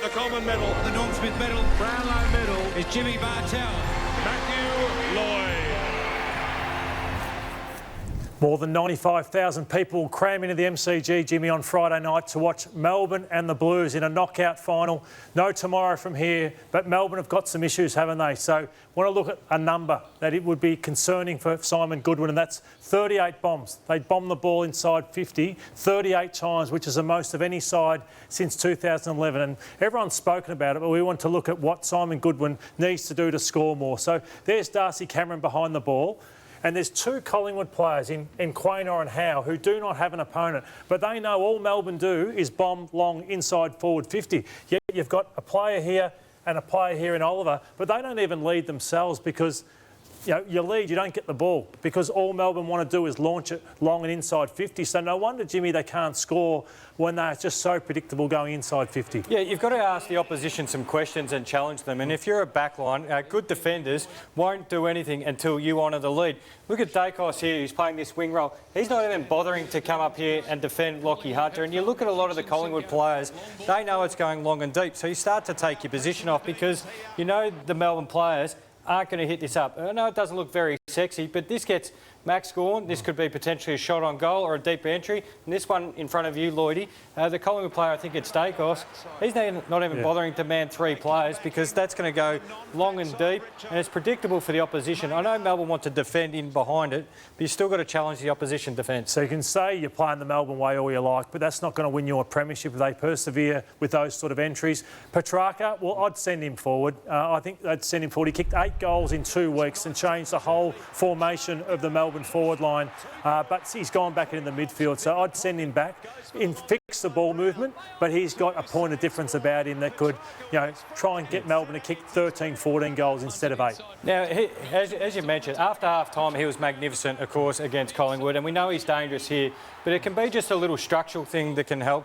the Coleman medal. The Norm Smith medal. Brownlow medal Is Jimmy Bartel. Matthew Lloyd. More than 95,000 people cram into the MCG, Jimmy, on Friday night to watch Melbourne and the Blues in a knockout final. No tomorrow from here, but Melbourne have got some issues, haven't they? So want to look at a number that it would be concerning for Simon Goodwin, and that's 38 bombs. They bombed the ball inside 50, 38 times, which is the most of any side since 2011. And everyone's spoken about it, but we want to look at what Simon Goodwin needs to do to score more. So there's Darcy Cameron behind the ball. And there's two Collingwood players in Quaynor and Howe who do not have an opponent, but they know all Melbourne do is bomb long inside forward 50. Yet you've got a player here and a player here in Oliver, but they don't even lead themselves because, you know, you lead, you don't get the ball because all Melbourne want to do is launch it long and inside 50. So no wonder, Jimmy, they can't score when they're just so predictable going inside 50. Yeah, you've got to ask the opposition some questions and challenge them. And if you're a backline, good defenders won't do anything until you honour the lead. Look at Dacos here, who's playing this wing role. He's not even bothering to come up here and defend Lachie Hunter. And you look at a lot of the Collingwood players, they know it's going long and deep. So you start to take your position off because you know the Melbourne players aren't going to hit this up. I know it doesn't look very sexy, but this gets Max Gawn. This could be potentially a shot on goal or a deep entry. And this one in front of you, Lloydie, the Collingwood player, I think it's Dacos, he's not even bothering to man three players because that's going to go long and deep and it's predictable for the opposition. I know Melbourne want to defend in behind it, but you've still got to challenge the opposition defence. So you can say you're playing the Melbourne way all you like, but that's not going to win you a premiership if they persevere with those sort of entries. Petrarca, well, I'd send him forward. I think I'd send him forward. He kicked 8 goals in 2 weeks and changed the whole formation of the Melbourne forward line, but he's gone back into the midfield, so I'd send him back and fix the ball movement, but he's got a point of difference about him that could, you know, try and get Melbourne to kick 13, 14 goals instead of 8. Now, as you mentioned, after half-time he was magnificent, of course, against Collingwood, and we know he's dangerous here, but it can be just a little structural thing that can help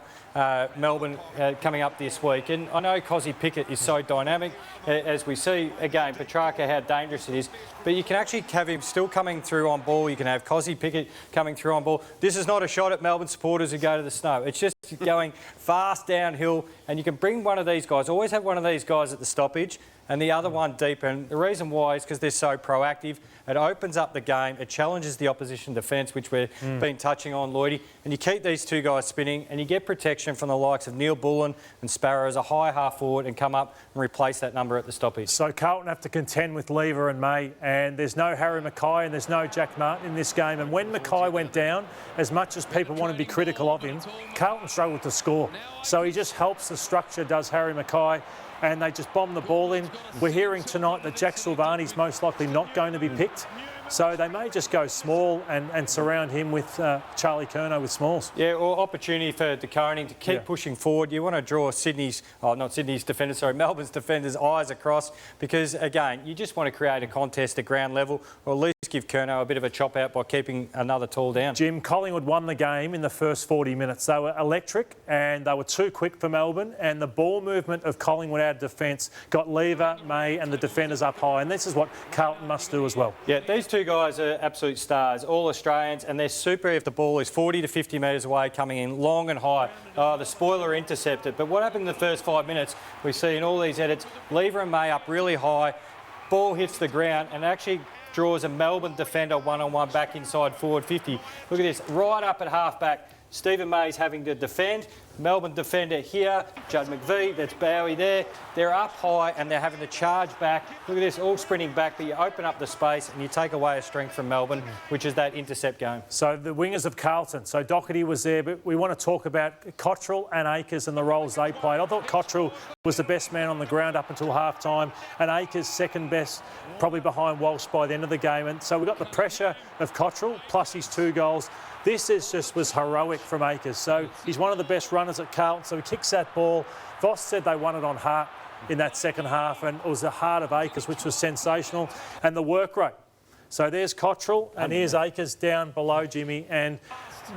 Melbourne coming up this week. And I know Cozzy Pickett is so dynamic, as we see, again, Petrarca, how dangerous it is, but you can actually have him still coming through on ball. You can have Cozzy Pickett coming through on ball. This is not a shot at Melbourne supporters who go to the snow. It's just going fast downhill, and you can bring one of these guys, always have one of these guys at the stoppage and the other one deep. And the reason why is because they're so proactive. It opens up the game. It challenges the opposition defence, which we've been touching on, Lloydie. And you keep these two guys spinning and you get protection from the likes of Neil Bullen and Sparrow as a high half forward and come up and replace that number at the stoppage. So Carlton have to contend with Lever and May, and there's no Harry Mackay and there's no Jack Martin in this game. And when Mackay went down, as much as people want to be critical of him, Carlton struggled to score. So he just helps the structure, does Harry Mackay, and they just bomb the ball in. We're hearing tonight that Jack Silvani's most likely not going to be picked. So they may just go small and surround him with Charlie Curnow with smalls. Yeah, or opportunity for De Koning to keep pushing forward. You want to draw Melbourne's defenders' eyes across because, again, you just want to create a contest at ground level or at least give Curnow a bit of a chop out by keeping another tall down. Jim, Collingwood won the game in the first 40 minutes. They were electric and they were too quick for Melbourne, and the ball movement of Collingwood out of defence got Lever, May and the defenders up high, and this is what Carlton must do as well. Yeah, these two guys are absolute stars, all Australians, and they're super if the ball is 40 to 50 metres away, coming in long and high. The spoiler intercepted. But what happened in the first 5 minutes, we see in all these edits, Lever and May up really high, ball hits the ground and actually draws a Melbourne defender one-on-one back inside forward 50. Look at this, right up at half-back. Stephen May's having to defend. Melbourne defender here, Judd McVie, that's Bowie there. They're up high and they're having to charge back. Look at this, all sprinting back, but you open up the space and you take away a strength from Melbourne, which is that intercept game. So the wingers of Carlton, so Doherty was there, but we want to talk about Cottrell and Akers and the roles they played. I thought Cottrell was the best man on the ground up until half-time, and Akers second best, probably behind Walsh by the end of the game. And so we got the pressure of Cottrell plus his 2 goals. This was heroic from Akers. So he's one of the best runners at Carlton. So he kicks that ball. Voss said they won it on heart in that second half, and it was the heart of Akers, which was sensational, and the work rate. So there's Cottrell, and here's Akers down below Jimmy, and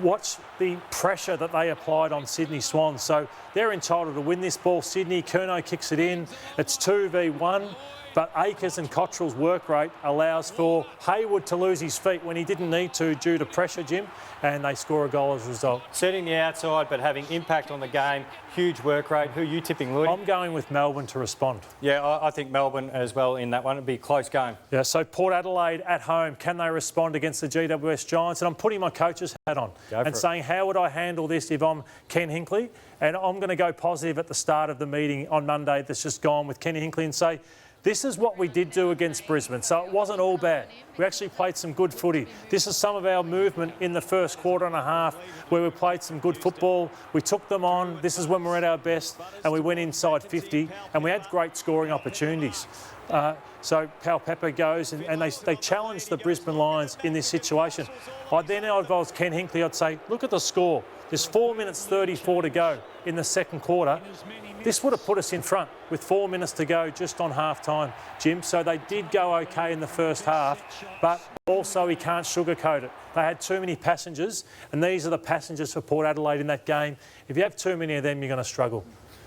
watch the pressure that they applied on Sydney Swans. So they're entitled to win this ball. Sydney, Curnow kicks it in. It's 2v1. But Akers and Cottrell's work rate allows for Hayward to lose his feet when he didn't need to due to pressure, Jim, and they score a goal as a result. Setting the outside but having impact on the game, huge work rate. Who are you tipping, Lloyd? I'm going with Melbourne to respond. Yeah, I think Melbourne as well in that one. It'll be a close game. Yeah, so Port Adelaide at home, can they respond against the GWS Giants? And I'm putting my coach's hat on and saying, how would I handle this if I'm Ken Hinkley? And I'm going to go positive at the start of the meeting on Monday that's just gone with Kenny Hinkley and say, this is what we did do against Brisbane, so it wasn't all bad. We actually played some good footy. This is some of our movement in the first quarter and a half where we played some good football. We took them on. This is when we're at our best, and we went inside 50, and we had great scoring opportunities. So Pal Pepper goes and they challenge the Brisbane Lions in this situation. If I was Ken Hinkley, I'd say, look at the score. There's 4 minutes 34 to go in the second quarter. This would have put us in front with 4 minutes to go just on half-time, Jim. So they did go okay in the first half, but also he can't sugarcoat it. They had too many passengers, and these are the passengers for Port Adelaide in that game. If you have too many of them, you're going to struggle.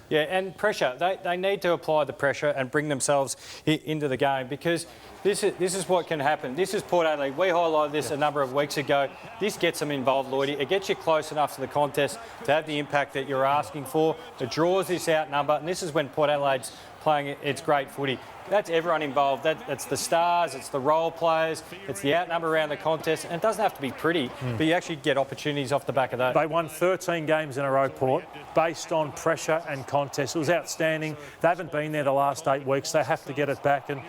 Yeah, and pressure. They need to apply the pressure and bring themselves into the game because this is what can happen. This is Port Adelaide. We highlighted this a number of weeks ago. This gets them involved, Lloydie. It gets you close enough to the contest to have the impact that you're asking for. It draws this outnumber, and this is when Port Adelaide's playing its great footy. That's everyone involved. That's the stars, it's the role players, it's the outnumber around the contest. And it doesn't have to be pretty, but you actually get opportunities off the back of that. They won 13 games in a row, Port, based on pressure and contest. It was outstanding. They haven't been there the last 8 weeks. They have to get it back. And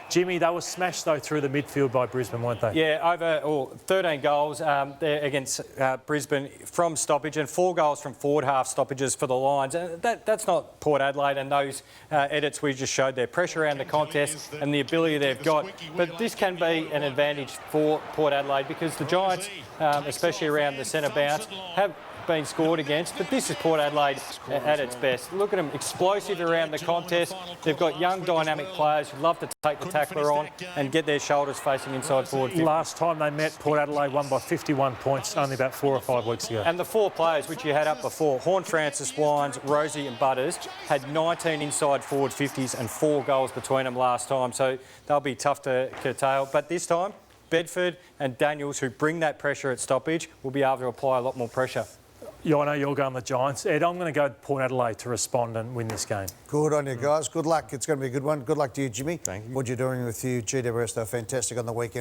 Jimmy, they were smashed, though, through the midfield by Brisbane, weren't they? Yeah, over 13 goals there against Brisbane from stoppage and 4 goals from forward half stoppages for the Lions. And that's not Port Adelaide and those edits we just showed there. Pressure around the contest and the ability they've got. But this can be an advantage for Port Adelaide because the Giants, especially around the centre bounce, have been scored against, but this is Port Adelaide at its best. Look at them, explosive around the contest. They've got young, dynamic players who love to take the tackler on and get their shoulders facing inside forward 50. Last time they met, Port Adelaide won by 51 points only about 4 or 5 weeks ago. And the 4 players which you had up before, Horn Francis, Wines, Rosie and Butters, had 19 inside forward 50s and 4 goals between them last time, so they'll be tough to curtail. But this time, Bedford and Daniels, who bring that pressure at stoppage, will be able to apply a lot more pressure. Yeah, I know you're going the Giants. Ed, I'm going to go Port Adelaide to respond and win this game. Good on you, guys. Good luck. It's going to be a good one. Good luck to you, Jimmy. Thank you. What you're doing with you, GWS, they're fantastic on the weekend.